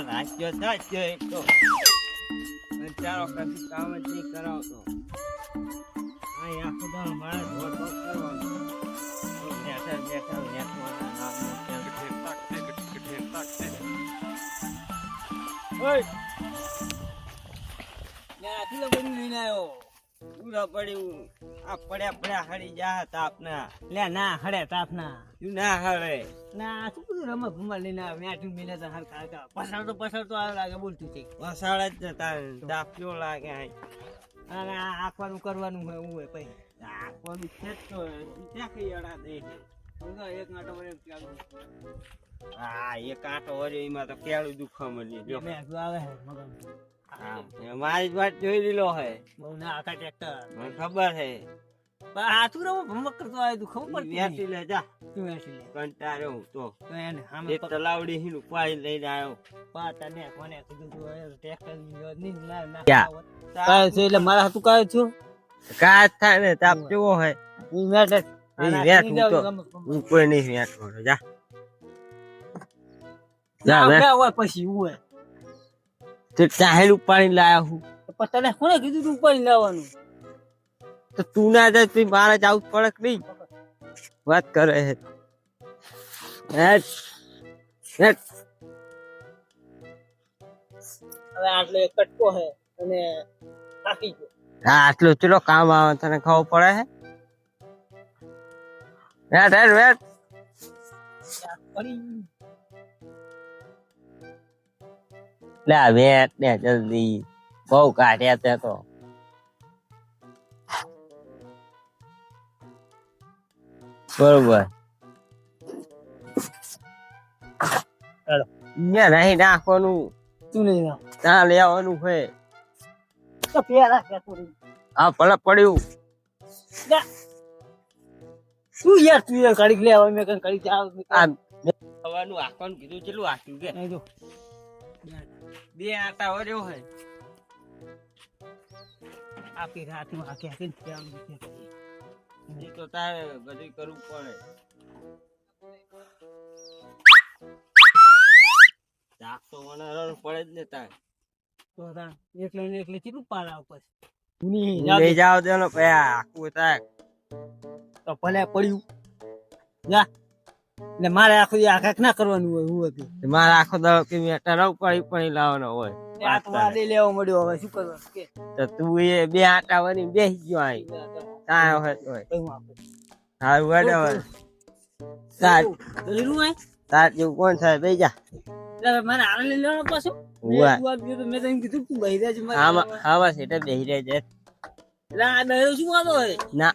માર રાખ્યો થાય એક તો ચાલો કદી કામ જ નહીં કરાવતો આ આખો તો મારે ધોધ કરવાનો બેઠા ઓય યા તું બની લઈને આવ્યો પૂરા પડ્યું આ પડ્યા હળી જા તાપના લે ના હડે તાપના તું ના હળે ના શું બધું રમત ભમત લઈને આવે મેઠું મિલે તો હર કાકા પસાર આવે લાગે બોલતું છે વસાળ જ ને તાર તાપ કેવો લાગે અને આખવાનું કરવાનું હોય એવું હોય પછી આખવાનું છે તો ત્યાં કઈ અડા દે એક નાટો વડે ચાલુ હા એક કાંટો વર્યો એમાં તો કેળું દુખવા મળ્યું જો મેઠું આવે હે મગન હા મારી જ વાત જોઈ લીધો હે બહુ ના આખા ટ્રેક્ટર મને ખબર હે હાથું રમો ભમક કરતો આવે તું ખબર પડતી વેચી લે જા તું વેચી લે કંટાળ્યો હું તો એને સામે એક તલાવડી હીન ઉપાડી લઈને આવ્યો પાતા ને કોને કીધું તું ટ્રેક્ટર ની ના ક્યાં? કાય છે એટલે મારા હાથું કાય છું કાચ થાય ને તાપ કેવો હે ઈ મેટ હું કોઈ નહીં વેચવાનો જા જા વે હોય પછી હોય તે ચાહેલ ઉપાડી લાયા હું પણ તને કોને કીધું તું ઉપાડી લાવવાનું તો તું ના જાય તું મારે જવું પડે કે નહીં વાત કરે હે હેટ હેટ હવે આટલો એક કટકો હે અને થાકી ગયો હા આટલું ચલો કામ આવે તને ખબર પડે હે હેટ હેટ હેટ પડી લે વેટ ને જલ્દી બહુ કાઢ્યા તે તો બરોબર ચાલો અહીંયા નહીં નાખવાનું તું નહીં ના ત્યાં લેવાનું હોય તો પેલા કે તું આ ભલે પડ્યું તું યાર તું યાર કાઢી લે હવે મેં કઈ કાઢી જાવ આ ખવાનું આખવાનું કીધું ચેટલું આખ્યું કે નહીં જો બે આટા વર્યો હોય આખી રાત નું આખી આખી એ તો તારે બધું કરવું પડે તાપ તો વનારવાનું પડે જ ને તારે તો તા એકલે ને એકલે કેટલું પાલાવ પછી લઈ જાવ દેનો પયા આખું થાય તો ભલે પડ્યું જા ને મારે આખું આખા ના કરવાનું હોય હું હતું મારે આખો દાડો કે મેટા રવ પડી લાવવાનો હોય આ તો વાલી લેવો મળ્યો હવે શું કરવાનું કે તો તું એ બે આટા વળી બેસી ગયો અહીં કાંઈ હોય તોય કઈ આપે હા વડે સાત લીલું હોય સાત જેવું કોણ થાય બે જા એટલે મારે આને લઈ લેવાનો પાછો ઉવા. તું આપજો તો મેં તને કીધું તું બહી રહેજે આમાં આવા સેટા બેહી રહે છે એટલે આ બહેરો શું વાતો હોય ના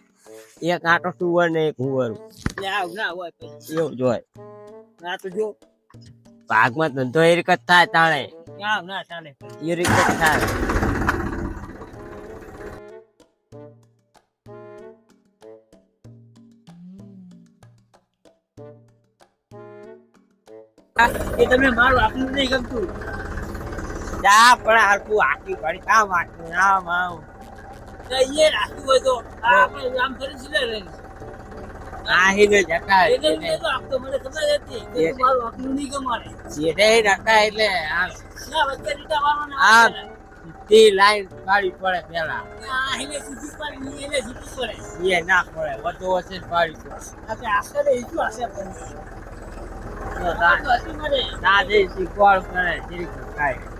એક આટો ટુવર ને એક હુવર એટલે આવ ના હોય પછી એવું જોય આ તો જો ભાગમાં ધંધો એ રીતે જ થાય તાણે આવ ના ચાલે એ રીતે જ થાય એ તમને મારું આપલું નહીં ગમતું જા પણ હરકું આખી ઘડી કામ આખી આમ આમ એ રાખવું હોય તો આપણે આમ કરી સિલે લઈને આહીને જતા એટલે મેં તો આપતો મને ખબર હતી કે તું મારું આપલું નહીં ગમાડે જેડે રખા એટલે આમ ના વચ્ચે રીટા મારવાના આમ તે લાઈન પાડી પડે પેલા આ એને સીધી પાડી એને સીધી પડે એ ના પડે વધુ વચ્ચે જ પાડી પડે આપણે આખરે ઈચ્છું હશે પણ તો આ તો હતી મને ના દે શીખવાડ કરે જીરીક ખાય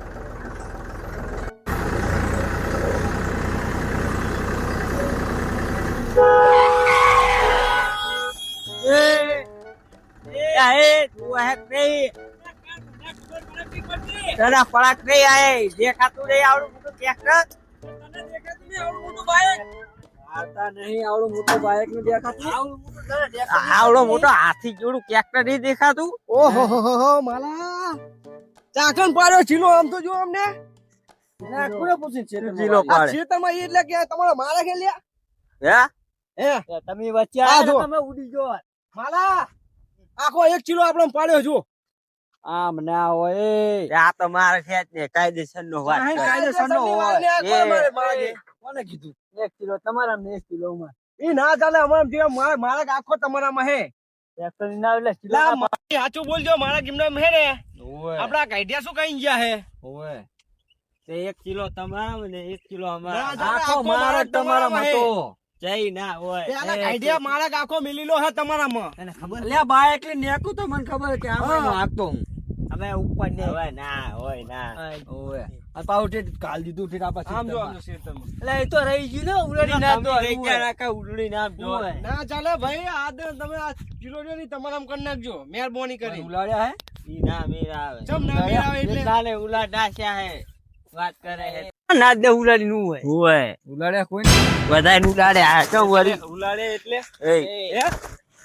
પડાક નહીં આયે દેખાતું નહીં આવડું મોટું ટ્રેક્ટર આવતા નહીં આવડું મોટું બાઇક નું દેખાતું આવડો મોટો હાથી જોડું ટ્રેક્ટર નહીં દેખાતું ઓહો હો માલા ચાકણ પાડ્યો ચીલો આમ તો જો અમને ના કોને પૂછે છે જીલો આ પાડે ખેતરમાં ઈ એટલે કે તમારા મારા કે લ્યા હે હે તમે વચ્ચે આ જો. આવ્યા તમે ઉડી ગયો માલા આખો એક ચીલો આપણો પાડ્યો જો આમ ના હોય આ તો મારે ખેત ને કાયદેસર નો વાત કરે. કાયદેસરનો હોય. કોને કીધું 1 કિલો તમારા ને 1 કિલો માં ઈ ના ચાલે અમારા જેવા મારા આખો તમારામાં હે ટ્રેક્ટર ની ના એટલે ચીલો લા ના મારી સાચું બોલજો મારા ગીમના હે ને ઓવે આપડા ગાઈડિયા શું કઈ ગયા હે ઓવે તે 1 કિલો તમારા ને 1 કિલો ના, અમારા ના. આખો મારો જ તમારા મતો જઈ ના હોય પેલા ગાઈડિયા મારા આખો મિલીલો હે તમારામાં તને ખબર લે બાય એટલે નેકું તો મને ખબર કે આ હા. હાકતો હું હવે ઉપર ને હવે ના હોય ના ઓવે આ પાઉ ઠેઠ કાલ દીધું ઠેઠ આપા આમ જો આમ જો શેતરમાં. એટલે એ તો રહી ગયું ને ઉલડી ના તો તમે ગયા રાખા ઉલડી નામ જો હોય. ના ચાલે ભાઈ આ દે તમે આ કિલો જો ની તમારામ કરી નાખજો મહેરબાની કરી ઉલાડ્યા હે ઈ ના મેર આવે ચમ ના મેળ આવે એટલે લાલે ઉલા ડાસ્યા હે વાત કરે હે ના દે ઉલાડી નું હોય હોય ઉલાડ્યા કોઈ નહીં બધાય ઉલાડે આ તો વરી ઉલાડે એટલે એ હે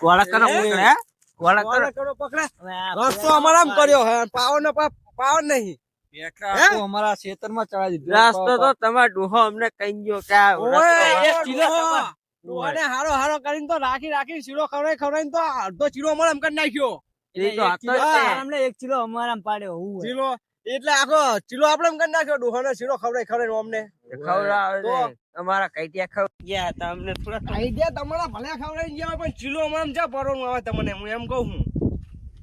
કોળા કરો ઉકળે કોળા કરો કોને કરો પકડે હવે આ રસ્તો અમારામ કર્યો હે પાવર ને પાવર નહીં પેકરા આખું અમારા ખેતરમાં ચડાવી દીધું રાસ્તો તો તમાર ડોહો અમને કહી ગયો કે આ ઓય રસ્તો એક ચીલો તમાર. ડોહાને હારો કરીને તો રાખી શીરો ખવડાવીને તો અડધો ચીલો અમારામ કરી નાખ્યો એ તો એક હતો કિલો જ તે. અમને 1 કિલો અમારામ પાડ્યો હું હોય. ચીલો એટલે આખો ચીલો આપણે એમ કરી નાખ્યો ડોહાને શીરો ખવડાવીને અમને ખવડાવે તો? છે. અમારા કઈટિયા ખવડાવી ગયા તા અમને થોડા આઈડિયા તમારા ભલે ખવડાવીને ગયા હોય પણ ચીલો અમારામ જ્યાં પરવાનું આવે તમને હું એમ કહું છું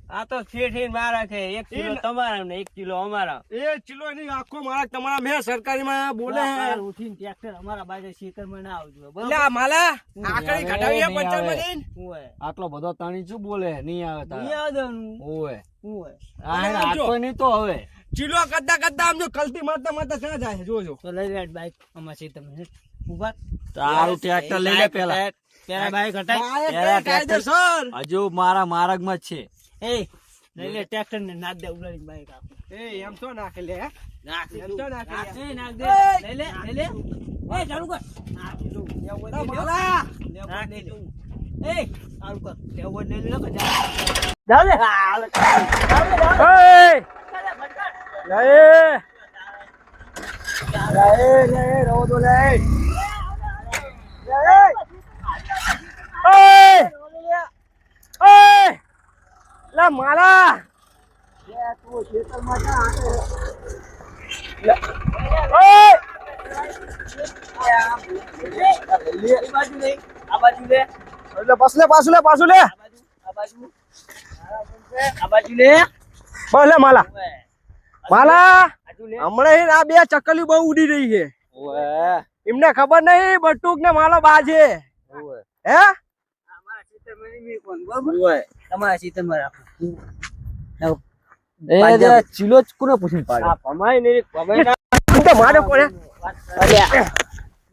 આ તો ઠેઠી મારા છે 1 કિલો તમારા ને 1 કિલો અમારા એ ચીલો એની આખો મારા તમારા મેં સરકારીમાં બોલે હે સવારે ઉઠીને ટ્રેક્ટર અમારા બાજુ ખેતરમાં ના આવજો એટલે બરોબર આ માલા આકડી આવે, ઘટાવી હે નહીં પંચાયતમાં આવે. જઈને હું હોય આટલો બધો તાણી શું બોલે નહીં આવે નહીં તારા આવવાનું ઓવે હું હોય આ હે ને આવજો. હાકો નહીં તો હવે ચીલો કરતા આમ જો કલતી મારતા ક્યાં જાય જોજો તો લઈ લે બાઈક અમાર ખેતરમાં ઉભા તારું ટ્રેક્ટર લઈ લે પેલા પેલા બાઈક હટાય બાઈક પેલા કાયદેસર હજુ મારા માર્ગમાં જ છે એ લઈ લે ટ્રેક્ટર ને નાખ દે ઉલાડી બાઈક આપો એ એમ તો નાખે લે હે? એમ તો નાખે લે. એ નાખ દે લઈ લે એ ચાલુ કર નાખ દઉં લેવો તો હોય માલા નાખ દે એ ચાલુ કર લેવો હોય લઈ લે જાવ લે હાલ એ લે રહો તો લે લા માલા આ બાજુ લે એટલે પાછું લે આ બાજુ લે બસ લે માલા માલા બાજુ લે હમણાં આ બે ચકલીઓ બહુ ઉડી રહી છે ઓવે એમને ખબર નહીં બટુક ને માલો બાજે ઓવે હે અમારા ખેતરમાં નહીં મેકવાનું, બરોબર? તમારા ખેતરમાં રાખો. એ જે ચીલો જ કોને પૂછીને પાડ્યો ભમાય નહીં ભમાય તું તો મારે કોને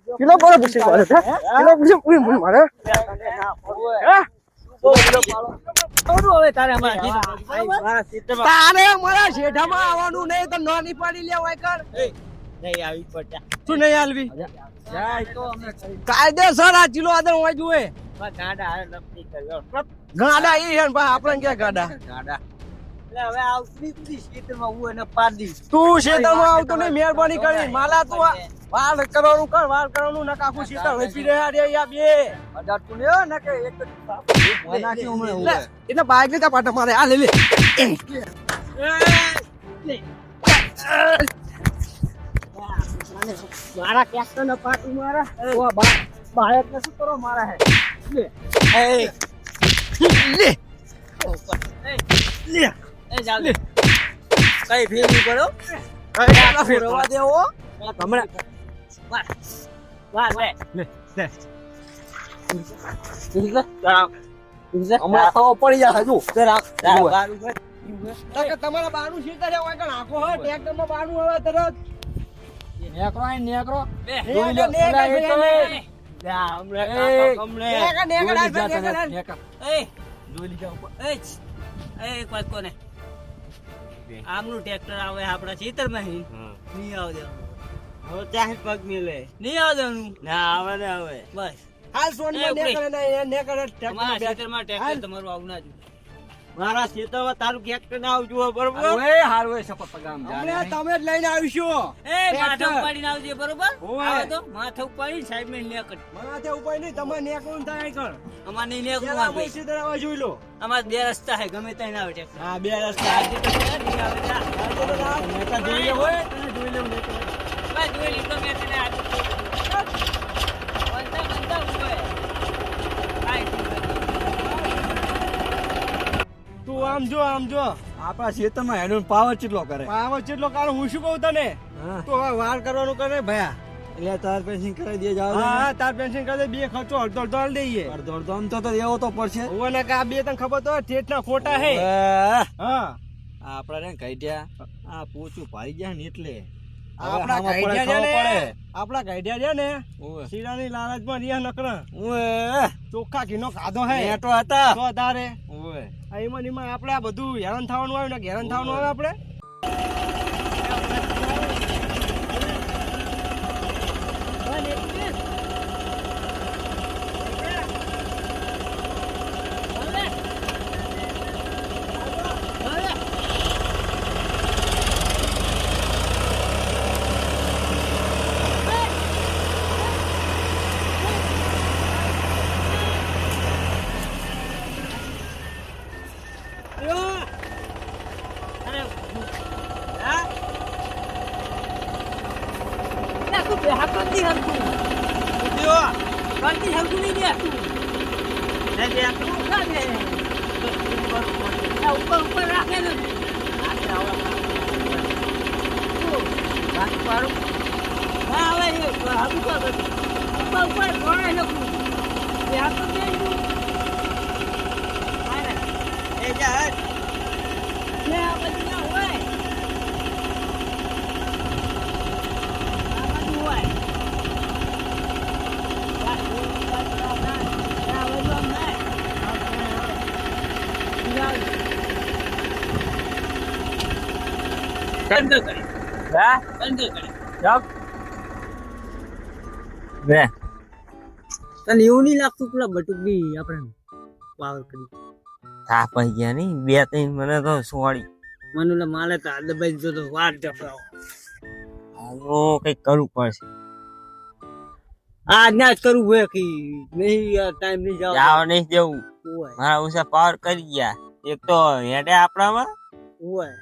કિલો કોને પૂછી મારે હે? કિલો પૂછી મારે હે? આવડું હવે તારે અમારા ખેતરમાં, બરોબર? મારા સીટમાં તારે મારા શેઢામાં આવવાનું નહીં તો નોની પાડી લે વાય કર નહીં આવી પડતા તું નહીં આલવી જાય તો અમે કાયદેસર આ ચીલો આદર હોય જુએ ગાડા હારે નક્કી કર્યો ગાડા ઈ હે ને ભાઈ આપણે ક્યાં ગાડા ગાડા એટલે હવે આવતી બધી ખેતરમાં હું એને પાડી દઈશ. તું શેતરમાં આવતો નહીં મહેરબાની કરી માલા તું આ વાર કરવાનું કર વાર કરવાનું નક આખું શેતર વેચી રહ્યા રે યા બે અડાટતું ને ને કે એક જ નાખી હમણાં લે, ઓવે એટલે બાઈક લેતા પાટા મારે આ લે લે મારા ટ્રેક્ટરને પાટું મારા ઓ બાળકને શું કરો મારા હે લે લે લે એ જાવ લે કઈ ફેરવી પડો આ ફેરવા દેવો હમણાં વાર લે હમણાં તો પડી જાય હજુ તમારા બાનું શેતર હે વાય કણ આખો હે ટ્રેક્ટરમાં બાનું હવે તરત નેકરો આય નેકરો જોઈ લે, લે, લે, લે, લે. એક વાત કોને આમનું ટ્રેક્ટર આવે આપણા ખેતરમાં નહીં આવ દેવાનું હવે ચાહે પગ મિલે નહીં આવ દેવાનું ના આવે ને હવે બસ હાલ સોનમાં ને કરે ને કરે અમારા ટ્રેક્ટર ખેતરમાં ટ્રેક્ટર તમારું આવું ના જોઈએ મારા ખેતરમાં તારું ટ્રેક્ટર ના આવતું હોય બરોબર ઓએ હારું એ સપત પગામ હમણે તમે જ લઈને આવીશો એ માથે ઉપાડીને આવજે બરોબર ઓવે. આવે તો માથે ઉપાડીને સાઈડ માં લેકટ માથે ઉપાય નહીં તમારે નેકરું થાય કર અમાર નહીં લેકું પેલા આવે પૈસે ધરાવા જોઈ લો અમાર બે રસ્તા હે ગમે ત્યાં આવે ટ્રેક્ટર હા બે રસ્તા આજે તો ક્યાં નહીં આવે જા. નેતા જોઈ લે હોય તને જોઈ લે બસ જોઈ લીધો મેં તને આજે બનતા બનતા હોય કાંઈ નહીં. આમ જો આપણા ખેતરમાં એનો પાવર કેટલો કરે પાવર જેટલો કારણ હું શું કહું તને હા તો હવે વાર કરવાનું કરે ભયા એટલે તાર પેન્સિંગ કરાવી દે જાવ હા તાર પેન્શન કરે બે ખર્ચો અડધો અડધો આલી દઈએ અડધો અડધો આમ તો દેવો તો પડશે ઓવે ને કે આ બે તને ખબર તો ઠેઠ ના ખોટા હે ઓવે. હા આપડા રે કાઢ્યા આ પોચું ભાઈ ગયા ને એટલે આપણા ગાઈડિયા છે ને આપણા ગાઈડિયા છે ને ઓવે શીરાની લાલચમાં રહ્યા નકરા ઓવે ચોખ્ખા ઘીનો ખાધો હે એટો હતા તો તારે ઓવે એમાં આપણે આ બધું હેરાન થવાનું આવે ને હેરાન થવાનું આવે આપણે તને એવું નહીં લાગતું પેલા બટુક બી આપણે પાવર કરી થાપાઈ ગયા નહીં બે ત્રણ મને તો સોળી મને ઓલા માલે તો દબાઈ જો તો વાર જફરાવો હું કઈક કરવું પડશે આજ ના જ કરવું હોય કે નહીં ટાઈમ નહીં જાવ જાવ નહીં જવું હોય મારા ઉષા પાવર કરી ગયા એક તો હેડે આપણામાં હોય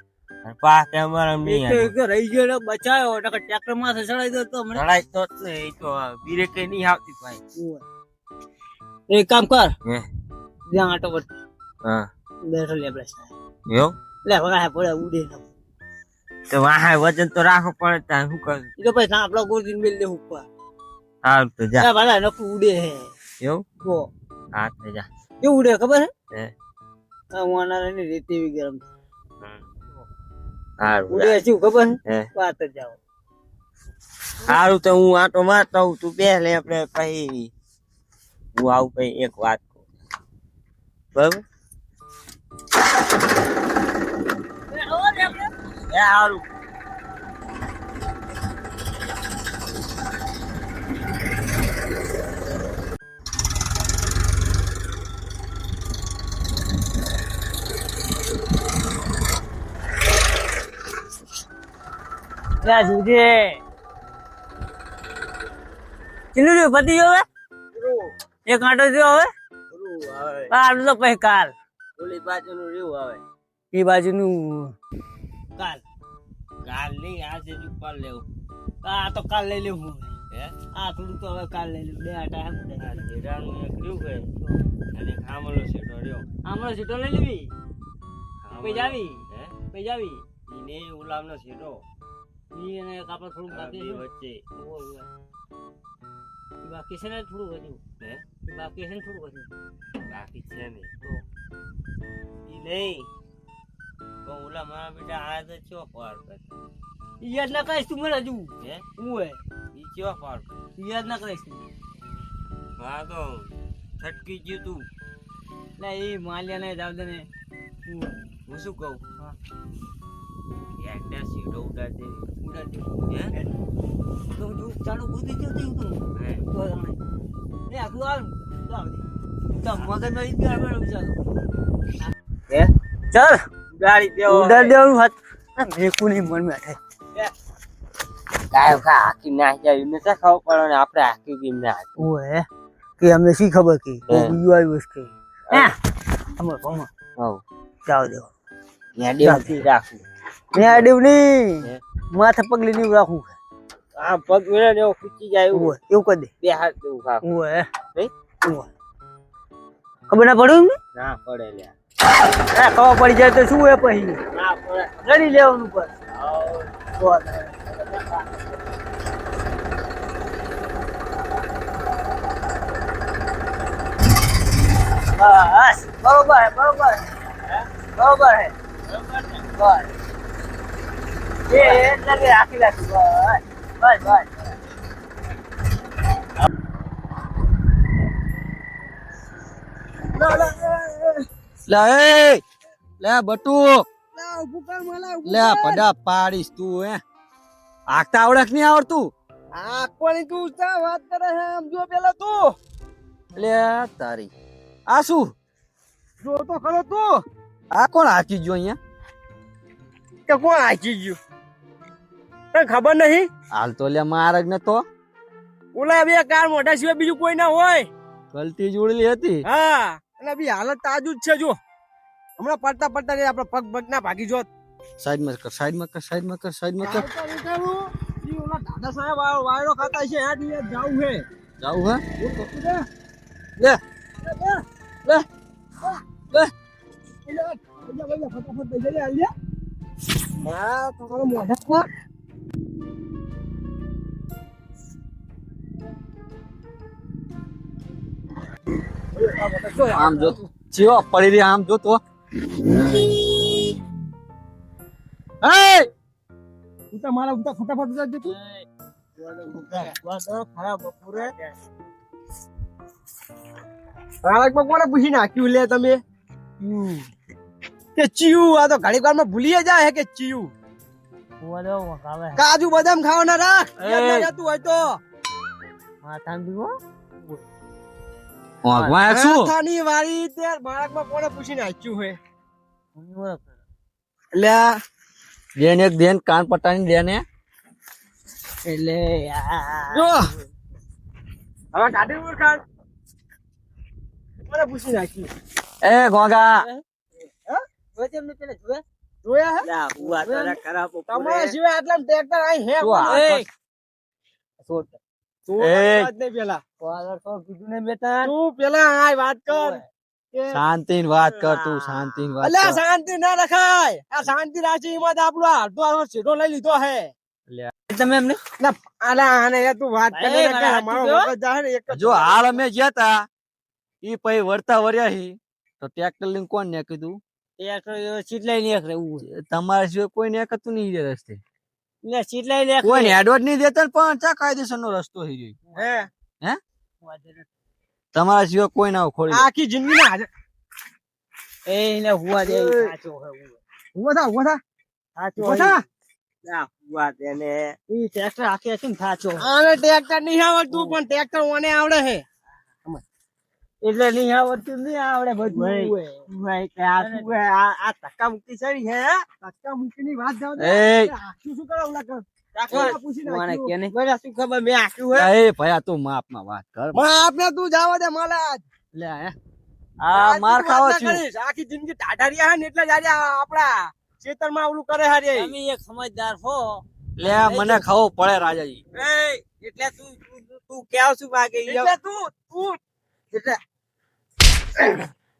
અને પાક અમારા નહીં એક તો રહી ગયો ને બચાયો નકર ટ્રેક્ટર માં સડાઈ દો તો મને લડાઈ તો જ નહીં, એ તો બીરે કઈ નહીં આવતી ભાઈ હોય એક કામ કર હે જ્યાં આટો પર હા બેઠો લે આપણે એવું લે વગા પડે ઉડે તો વાહ વજન તો રાખો પડે ત્યાં શું કરું એ તો પછી સાંપડો ગોળીને મેલ દે ઉપર સારું તો જા ભલા નકું ઉડે હે એવું તો હા તો જા કેવું ઉડે ખબર હે હે આ વાના ને રેતી એવી ગરમ સારું ઉડે શું ખબર હે હે વાત જ જાઓ સારું તો હું આટો મારતો હું તું બે લે આપણે પછી હું આવું પછી એક વાત કહું બરાબર એ સારું ત્યાં સુધી કેટલું રહ્યું પતિ જો હવે એક આંટો જો હવે કાલ તો પછી કાલ ઓલી બાજુનું રહ્યું હવે એ બાજુનું કાલ કાલ નહીં આજે જ ઉપર લેવું આ તો કાલ લઈ લેવું હે આ થોડું તો હવે કાલ લઈ લેવું બે આટા આ જીરાનું એક રહ્યું કે અને ખામલો સીટો રહ્યો આમળો સીટો લઈ લેવી પછી જાવી હે પછી જાવી ઈને ઉલામનો સીટો ઈ અને એક આપણે થોડું આ બે બાકી વચ્ચે બાકી છે ને થોડું વધ્યું હે બાકી છે ને થોડું વધ્યું બાકી છે ને ઈ નહીં તો ઓલા મારા બેટા આ તો ચો પાર કરે ઈ યાદ ના કરીશ તું મને હજુ હે હું ઈ ચો પાર કરે ઈ યાદ ના કરીશ તું હા તો છટકી ગયું તું ના એ માલ્યા ને જાવ દે ને હું શું કહું একটা સીટો ઉડાડે ઉડાડી હે તો જો ચાલુ કૂદી જો તું તું હે તો એ આખું આવ જાવ દે તો મગજ માં ઈ ગાળ માં ચાલો હે ચાલ ગાડી દેવો ઉડાડ દેવાનું હાથ મેકું નહીં મન માં થાય કાય કા આખી ના જાય એને તો ખાવ પડે ને આપણે આખી કેમ ના ઓએ કે અમને શી ખબર કે બીજું આવ્યું છે કે હે અમર કોમા હવ જાવ દે યા દેવતી રાખું મેં આડ્યું નહીં માથે પગલી નહીં રાખું આ પગ મેળે ને ખૂચી જાય એવું ઓએ એવું કરી દે બે હાથ દેવું ખા ઓએ નહીં ઓએ ખબર ના પડ્યું ને ના પડે લ્યા ખબર પડી જાય તો શું હે પછી ના પડે. લડી લેવાનું પર બસ બરોબર હે બરોબર હે બરોબર હે બસ એટલે કે રાખી રાખી બસ બસ લે એ લે બટુ લે પડા પાડીશ તું હે આખતા આવડે કે નહીં આવડતું આંખવાની તું શા વાત કરે છે આમ જો પેલા તું લે તારી આ શું જો તો ખરો તું આ કોણ હાચી ગયો અહીંયા કે કોણ આચી ગયું તને ખબર નહીં હાલ તો લે મારગ ને તો ઓલા બે કાર મોઢા સિવાય બીજું કોઈ ના હોય ગલતી જોડેલી હતી હા અને બી હાલત તાજુ જ છે જો હમણાં પડતા પડતા ને આપડે પગ પગ ના ભાગી જોત સાઈડમાં કર સાઈડમાં કર સાઈડમાં કર સાઈડમાં કર ઓલા દાદા સાહેબ વાયરો ખાતા છે આ દિવસ જાવું છે જાવું હે લે લે ફટાફટ બેસી લે આલિયા હા તમારો મોઢા પર આમ જો જીવો પડી રહી આમ જો તો ઉતા મારા ઉતા ફટાફટ ઉતા દે તું ખરાબ બપોરે બાળકમાં કોને પૂછી નાખ્યું લે તમે કે ચીયું આ તો ઘડી વારમાં ભૂલી જાય હે કે ચીયું કાજુ બદામ ખાવાના રાખ યાદ ના રહેતું હોય તો વાગમાં શું માથાની વાળી તે બાળકમાં કોને પૂછી નાખ્યું હે એટલે દેન એક દેન કાન પટાની દેન હે એટલે જો હવે કાઢી ઉઠાડ કોને પૂછી નાખ્યું એ ગોગા જોયા હે લા, હુઆ તારા ખરાબ બપોરે. તમારા સિવાય આટલા ટ્રેક્ટર અહીં હે શું આ? કોણ? એ. વાત નહીં પેલા કીધું ને બેટા તું પેલા આય વાત કર કે શાંતિની વાત કર તું શાંતિની વાત અલ્યા કર શાંતિ ના રખાય આ શાંતિ રાખી એમાં તો આપણો અડધો આનો સીધો લઈ લીધો હે તમે એમને ના આલા આને યાર તું વાત કરે એ, ને કે મારા અમારો હાથી મગજ જાહે ને એક જ જો હાલ અમે ગયા તા ઈ પછી વળતા વર્યા હી તો ટ્રેક્ટર લઈને કોણ ને કીધું ચીટલાઈ નહીં રહેવું તમારા સિવાય કોઈ ને હતું નહીં એ રસ્તે ચીટલાઈ લે કોઈ હેડવટ નહીં દેતા ને પણ ચા કાયદેસર નો રસ્તો થઈ ગયો હે તમારા સિવાય કોઈ ના ખોડી આખી જિંદગી ના હાજર એને હુવા દે સાચો હે ઉભો થા સાચો ઉભો થા લા, હુઆ તેને. ઈ ટ્રેક્ટર આખી આખી ને સાચો આને ટ્રેક્ટર નહીં આવડતું પણ ટ્રેક્ટર ઓને આવડે હે એટલે નહીં આવડતું નહીં આવડે બધું ભાઈ. હોય. ભાઈ, કે આ શું હે? આ ધક્કા મુક્કી સરી હે? ધક્કા મૂકીની વાત જાવ એ આખી શું કરે ઓલા કર રાખો. પૂછી મને નાખ્યું કે નહીં મને શું ખબર, મેં આખ્યું હે? એ ભયા તું માપમાં વાત કર માં આપને તું જાવા દે માલા લે હે આ માર ખાવો છું આખી જિંદગી ટાઢારિયા હે ને એટલે જ આજે આપડા ખેતરમાં ઓલું કરે હારે તમે એક સમજદાર છો લે મને ખાવો પડે રાજાજી એ, એટલે તું કેવ શું માગે? એટલે તું એટલે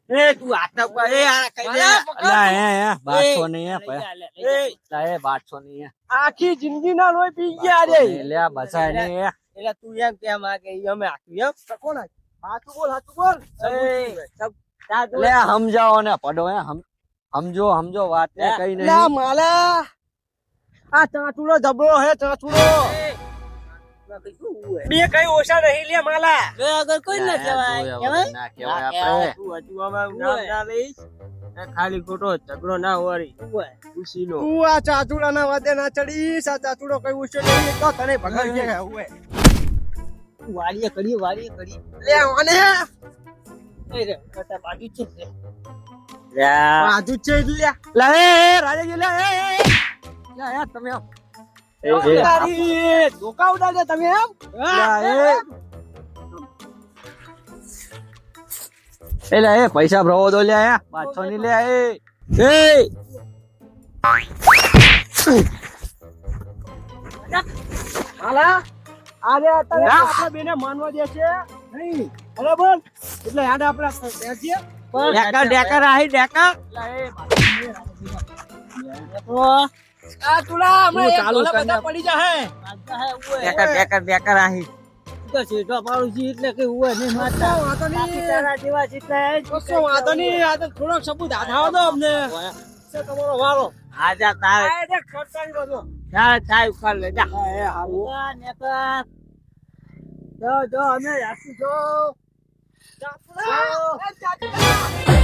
એ તું હાથના ઉપર એ આ કઈ દે. લે હે બાટસો નહીં હે ભયા એ, લે એ બાટસો નહીં હે આખી જિંદગી ના લોહી પી ગયા રે લે બસાય નહીં હે એટલે તું એમ કેમ માગે ઈ અમે આખ્યું એમ? કોણ હાચું બોલ એ, સબ લે સમજાવો ને પડો હે સમજો વાત ને કઈ લા નહીં માલા આ ચાંચુડો જબરો હે ચાંચુડો બે કઈ ઓછા નહીં લે માલા જો આગળ કોઈ ના કહેવાય કહેવાય ના કહેવાય આપણે તું હજુ અમારું નામ ના લઈશ. એ ખાલી ખોટો ઝઘડો ના વળી ખુશીનો. તું આ ચાંચુડા ના વાદે ના ચડીશ આ ચાંચુડો કઈ ઓછો નહીં તો તને ભગાઈ ગયા હવે વાડીએ કરી લે ઓને એ રે કટા બાકી છે યા, બાજુ છે એટલે લે એ રાજાજી લે એ તમે આવો. એ, એ, તારી ધોકા ઉડાડે તમે એમ લે એ પૈસા ભરવો દો લે બાટસો ની લે એ હાલા આજે અત્યારે આપણા બેને માનવા દે છે નહીં બરાબર એટલે યાદ આપડા બેસીએ ડેકર ડેકર આહી ડેકર આ તુલા હમણાં એક ચાલુ ઢોલા કરી બધા પડી જાહે. ડેકર ડેકર ડેકર આહી સીધો પાડું છું એટલે કે ઉવે નહીં મારતા કશો વાંધો નહીં. બાકી તારા જેવા જેટલા એ જ કશો વાંધો નહીં. આ તો થોડોક સબૂત હાથ આવો દો અમને. છે તમારો વારો. આજા તારે આ જે ખર્ચાની બધો. તારે ચાય ઉખાડ લે જા હા, એ હારું. ઉવા નેકર. જો અમે રાખી જો જા, તુલા. એ જા, જા.